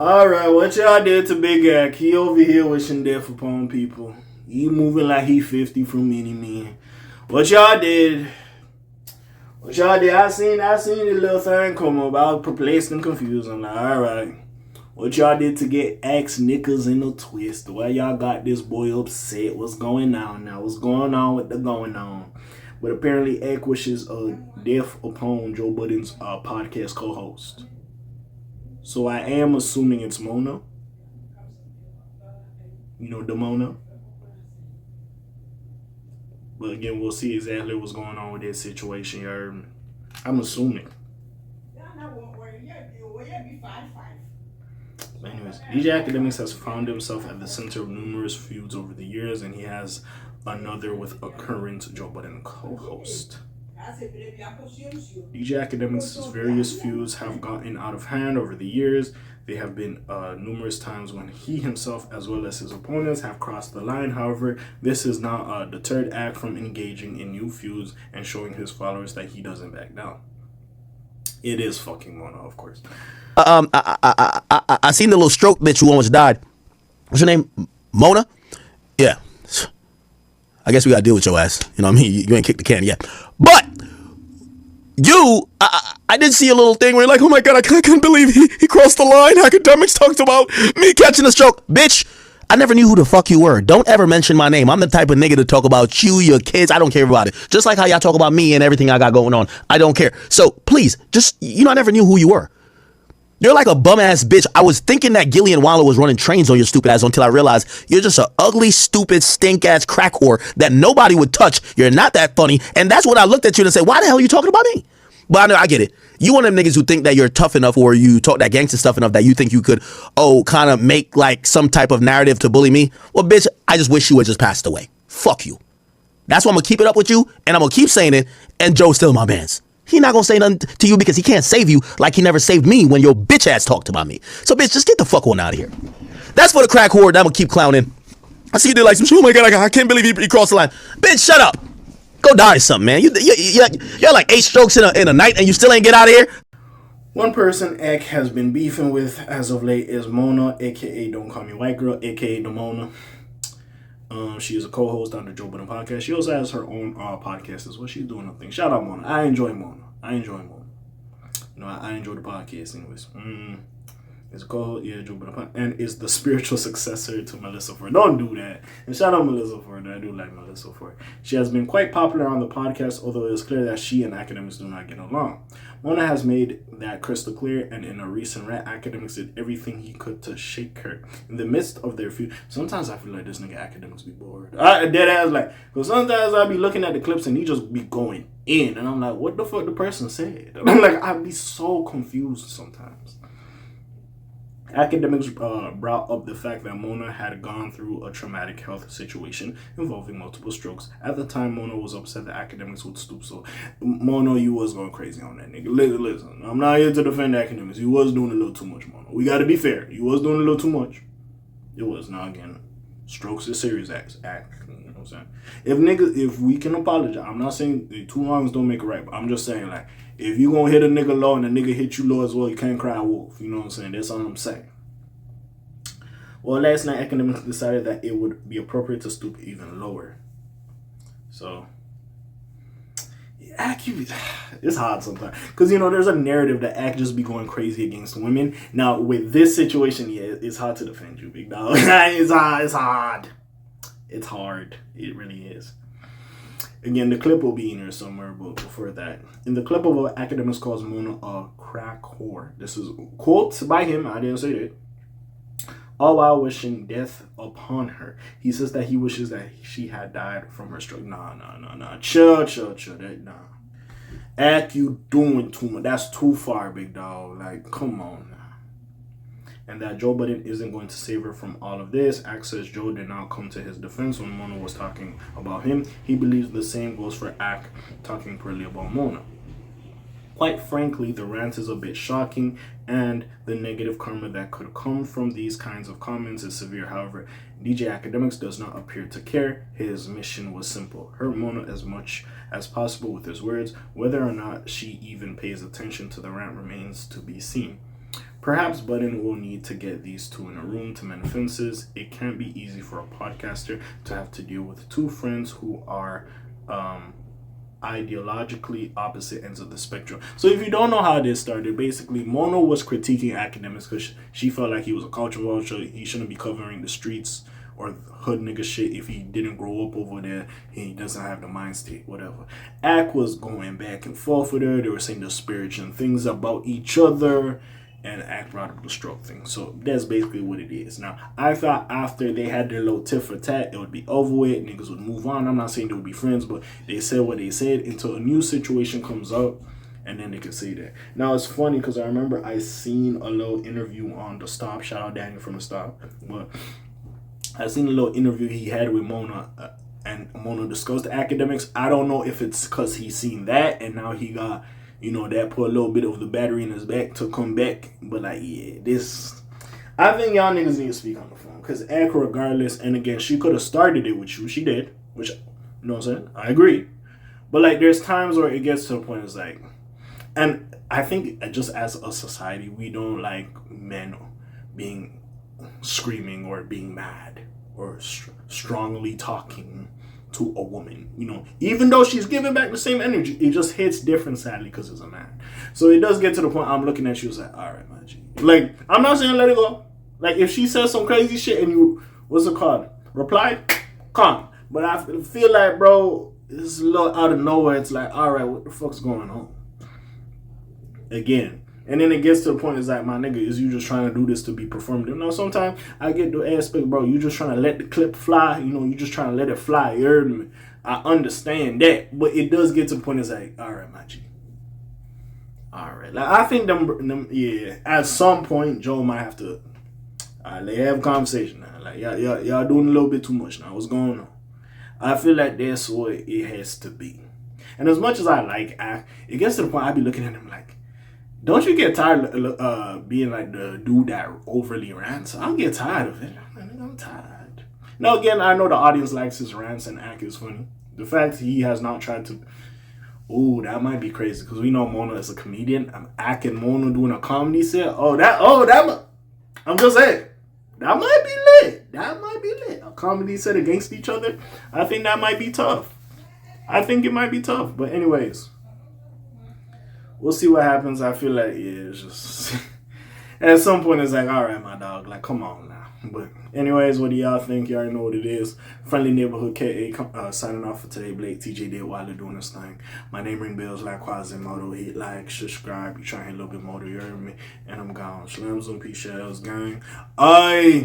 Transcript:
Alright, what y'all did to Big Ack? He over here wishing death upon people. He moving like he 50 from many men. What y'all did? What y'all did? I seen the little thing come up. I was perplexed and confused. I'm like, alright. What y'all did to get Axe Knickers in a twist? Why y'all got this boy upset? What's going on now? What's going on with the going on? But apparently Ack wishes death upon Joe Budden's podcast co-host. So I am assuming it's Mona. You know, Demona. But again, we'll see exactly what's going on with this situation. I'm assuming. Anyways, DJ Akademiks has found himself at the center of numerous feuds over the years, and he has another with a current Joe Budden co-host. DJ Akademiks' various feuds have gotten out of hand over the years. There have been numerous times when he himself, as well as his opponents, have crossed the line. However, this has not deterred Ack from engaging in new feuds and showing his followers that he doesn't back down. It is fucking Mona, of course. I seen the little stroke bitch who almost died. What's her name? Mona? Yeah. I guess we gotta deal with your ass. You know what I mean? You ain't kicked the can yet. But I did see a little thing where you're like, oh my God, I can't believe he crossed the line. Akademiks talked about me catching a stroke. Bitch, I never knew who the fuck you were. Don't ever mention my name. I'm the type of nigga to talk about you, your kids. I don't care about it. Just like how y'all talk about me and everything I got going on. I don't care. So please, I never knew who you were. You're like a bum ass bitch. I was thinking that Gillian Waller was running trains on your stupid ass until I realized you're just an ugly, stupid, stink ass crack whore that nobody would touch. You're not that funny. And that's when I looked at you and said, why the hell are you talking about me? But I know, I get it. You one of them niggas who think that you're tough enough or you talk that gangster stuff enough that you think you could, kind of make like some type of narrative to bully me. Well, bitch, I just wish you had just passed away. Fuck you. That's why I'm going to keep it up with you and I'm going to keep saying it. And Joe's still my mans. He not going to say nothing to you because he can't save you like he never saved me when your bitch ass talked about me. So, bitch, just get the fuck on out of here. That's for the crack whore that I'm going to keep clowning. I see you did like some shit. Oh my God, I can't believe he crossed the line. Bitch, shut up. Go die or something, man. You're like 8 strokes in a night and you still ain't get out of here. One person Ack has been beefing with as of late is Mona, aka Don't Call Me White Girl, aka Demona. She is a co-host on the Joe Budden podcast. She also has her own podcast as well. She's doing her thing. Shout out Mona. I enjoy Mona. You know, I enjoy the podcast anyways. It's called Joe Budden podcast, and is the spiritual successor to Melissa Ford. Don't do that. And shout out Melissa Ford. I do like Melissa Ford. She has been quite popular on the podcast, although it is clear that she and Akademiks do not get along. Mona has made that crystal clear, and in a recent rant, Akademiks did everything he could to shake her. In the midst of their feud, sometimes I feel like this nigga Akademiks be bored. Dead ass like, because sometimes I be looking at the clips and he just be going in, and I'm like, what the fuck the person said? And I'm like, I'd be so confused sometimes. Akademiks brought up the fact that Mona had gone through a traumatic health situation involving multiple strokes. At the time, Mona was upset that Akademiks would stoop. So, Mona, you was going crazy on that nigga. Listen, I'm not here to defend Akademiks. You was doing a little too much, Mona. We got to be fair. You was doing a little too much. It was. Now, again, strokes is serious act. You know what I'm saying? If we can apologize, I'm not saying two wrongs don't make a right, but I'm just saying, like, if you gonna hit a nigga low and a nigga hit you low as well, you can't cry wolf. You know what I'm saying? That's all I'm saying. Well, last night, Akademiks decided that it would be appropriate to stoop even lower. So, Ack, it's hard sometimes. Because, there's a narrative that Ack just be going crazy against women. Now, with this situation, yeah, it's hard to defend you, big dog. It's hard. It's hard. It really is. Again, the clip will be in here somewhere, but before that, in the clip of what Akademiks calls Mona a crack whore. This is quotes by him. I didn't say that. All while wishing death upon her. He says that he wishes that she had died from her stroke. Nah. Chill. Nah. Ack, you doing too much. That's too far, big dog. Like, come on. And that Joe Budden isn't going to save her from all of this. Ack says Joe did not come to his defense when Mona was talking about him. He believes the same goes for Ack talking poorly about Mona. Quite frankly, the rant is a bit shocking, and the negative karma that could come from these kinds of comments is severe. However, DJ Akademiks does not appear to care. His mission was simple: hurt Mona as much as possible with his words. Whether or not she even pays attention to the rant remains to be seen. Perhaps Button will need to get these two in a room to mend fences. It can't be easy for a podcaster to have to deal with two friends who are ideologically opposite ends of the spectrum. So if you don't know how this started, basically Mono was critiquing Akademiks because she felt like he was a culture vulture. He shouldn't be covering the streets or hood nigga shit if he didn't grow up over there. He doesn't have the mind state, whatever. Ak was going back and forth with her. They were saying disparaging things about each other. And Ak brought up the stroke thing. So that's basically what it is. Now, I thought after they had their little tit for tat, it would be over with. Niggas would move on. I'm not saying they would be friends, but they said what they said until a new situation comes up. And then they could say that. Now, it's funny because I remember I seen a little interview on The Stop. Shout out Daniel from The Stop. But I seen a little interview he had with Mona. And Mona discussed the Akademiks. I don't know if it's because he seen that and now he got... that put a little bit of the battery in his back to come back. But, I think y'all niggas need to speak on the phone. Because Ak, regardless, and again, she could have started it with you. She did. Which, you know what I'm saying? I agree. But, there's times where it gets to the point, it's like... And I think just as a society, we don't like men being screaming or being mad or strongly talking to a woman, even though she's giving back the same energy, it just hits different, sadly, because it's a man. So it does get to the point I'm looking at you, like, all right, my G. I'm not saying let it go. If she says some crazy shit and you, what's it called, replied, calm. But I feel like, bro, this is a little out of nowhere. It's like, all right, what the fuck's going on? Again. And then it gets to the point, it's like, my nigga, is you just trying to do this to be performative? No, sometimes I get the aspect, bro, you just trying to let the clip fly. You just trying to let it fly. You heard me? I understand that. But it does get to the point, it's like, all right, my G. All right. I think them, at some point, Joe might have to, they have a conversation now. Y'all doing a little bit too much now. What's going on? I feel like that's what it has to be. And as much as it gets to the point I be looking at him like, don't you get tired of being like the dude that overly rants? I don't get tired of it. I'm tired. Now, again, I know the audience likes his rants and Ak is funny. The fact he has not tried to... Oh, that might be crazy because we know Mona is a comedian. Ak and Mona doing a comedy set. I'm just saying. That might be lit. A comedy set against each other. I think that might be tough. I think it might be tough. But anyways... We'll see what happens. I feel like, it's just... At some point, it's like, all right, my dog. Come on now. But anyways, what do y'all think? You already know what it is. Friendly Neighborhood K.A. Signing off for today. Blake, TJ did while they're doing this thing. My name ring bells like Quasimodo. Hit like, subscribe. You try to hit a little bit more. You heard me? And I'm gone. Shalom, Zoom, peace, shells, gang. Aye.